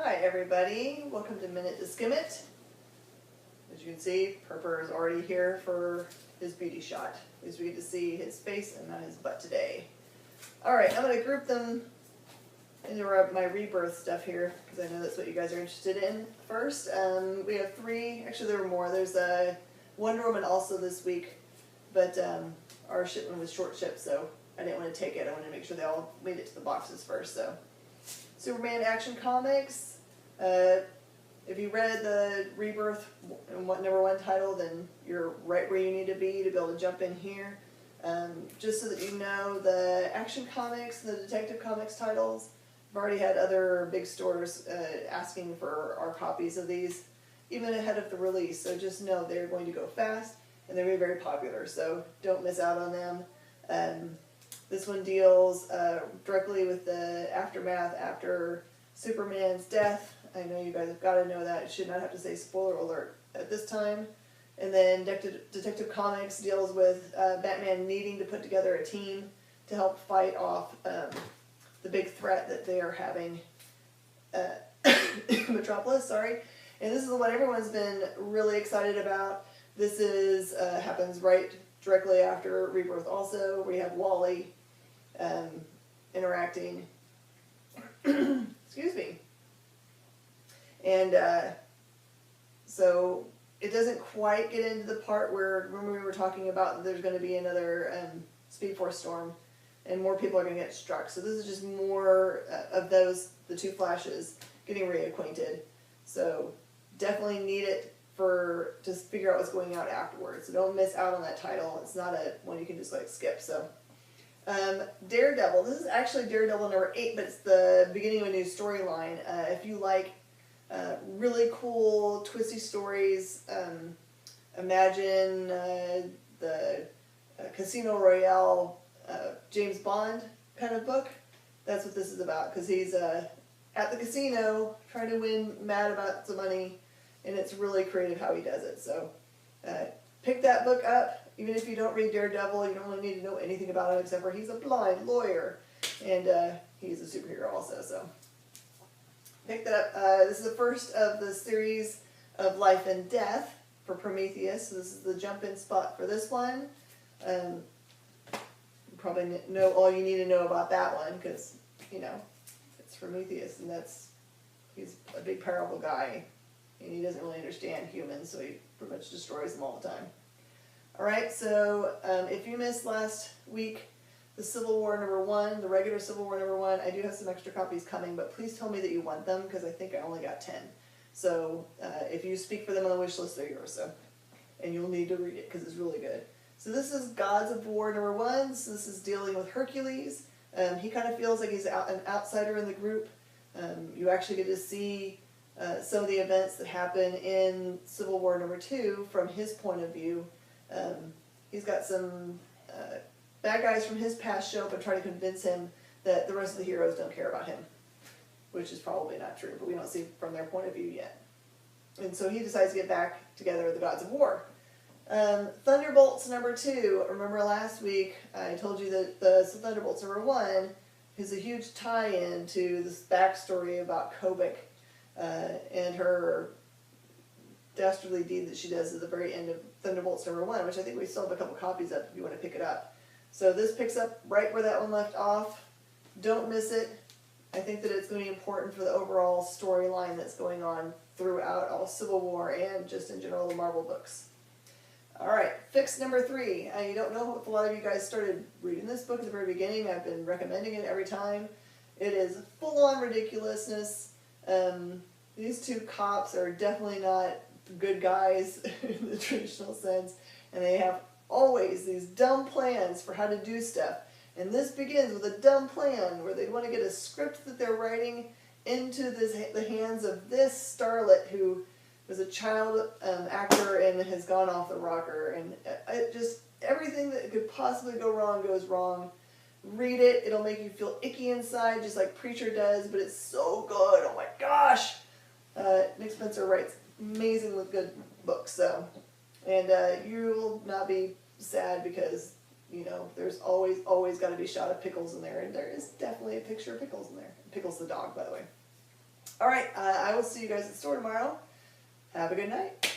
Hi everybody, welcome to Minute to Skim It. As you can see, Purper is already here for his beauty shot. At least we get to see his face and not his butt today. Alright, I'm going to group them into my rebirth stuff here, because I know that's what you guys are interested in. First, we have three, actually there were more. There's a Wonder Woman also this week, but our shipment was short shipped, so I didn't want to take it. I wanted to make sure they all made it to the boxes first. So, Superman Action Comics. If you read the Rebirth #1 title, then you're right where you need to be able to jump in here. Just so that you know, the Action Comics, the Detective Comics titles, I've already had other big stores asking for our copies of these, even ahead of the release. So just know they're going to go fast, and they're very popular, so don't miss out on them. This one deals directly with the aftermath after Superman's death. I know you guys have got to know that. It should not have to say spoiler alert at this time. And then Detective Comics deals with Batman needing to put together a team to help fight off the big threat that they are having, Metropolis, sorry. And this is what everyone's been really excited about. This is happens right directly after Rebirth also. We have Wally interacting, excuse me. And so it doesn't quite get into the part where, remember we were talking about there's going to be another Speed Force storm and more people are going to get struck. So this is just more of those, the two Flashes, getting reacquainted. So definitely need it to figure out what's going out afterwards. So don't miss out on that title. It's not one you can just like skip. So Daredevil. This is actually Daredevil #8, but it's the beginning of a new storyline. If you like really cool, twisty stories, imagine the Casino Royale James Bond kind of book. That's what this is about, because he's at the casino trying to win mad about some money, and it's really creative how he does it. So pick that book up. Even if you don't read Daredevil, you don't really need to know anything about him except for he's a blind lawyer, and he's a superhero also. So pick that up. This is the first of the series of Life and Death for Prometheus. So this is the jump-in spot for this one. You probably know all you need to know about that one, because, you know, it's Prometheus, and he's a big, powerful guy, and he doesn't really understand humans, so he pretty much destroys them all the time. Alright, so if you missed last week, the Civil War #1, the regular Civil War #1, I do have some extra copies coming, but please tell me that you want them, because I think I only got 10. So if you speak for them on the wish list, they're yours. So, and you'll need to read it, because it's really good. So this is Gods of War #1. So this is dealing with Hercules. He kind of feels like he's an outsider in the group. You actually get to see some of the events that happen in Civil War #2 from his point of view. He's got some bad guys from his past show up and try to convince him that the rest of the heroes don't care about him, which is probably not true, but we don't see from their point of view yet. And so he decides to get back together with the Gods of War. Thunderbolts #2. Remember last week I told you that the Thunderbolts #1 is a huge tie-in to this backstory about Kobik and her dastardly deed that she does at the very end of Thunderbolts #1, which I think we still have a couple copies of if you want to pick it up. So this picks up right where that one left off. Don't miss it. I think that it's going to be important for the overall storyline that's going on throughout all Civil War and just in general the Marvel books. Alright, Fix #3. I don't know if a lot of you guys started reading this book at the very beginning. I've been recommending it every time. It is full-on ridiculousness. These two cops are definitely not good guys in the traditional sense, and they have always these dumb plans for how to do stuff. And this begins with a dumb plan where they want to get a script that they're writing into the hands of this starlet who was a child actor and has gone off the rocker, and just everything that could possibly go wrong goes wrong. Read it. It'll make you feel icky inside, just like Preacher does, but it's so good. Oh my gosh! Nick Spencer writes amazingly good books, so, and you will not be sad because, you know, there's always got to be a shot of Pickles in there, and there is definitely a picture of Pickles in there. Pickles the dog, by the way. All right, I will see you guys at the store tomorrow. Have a good night.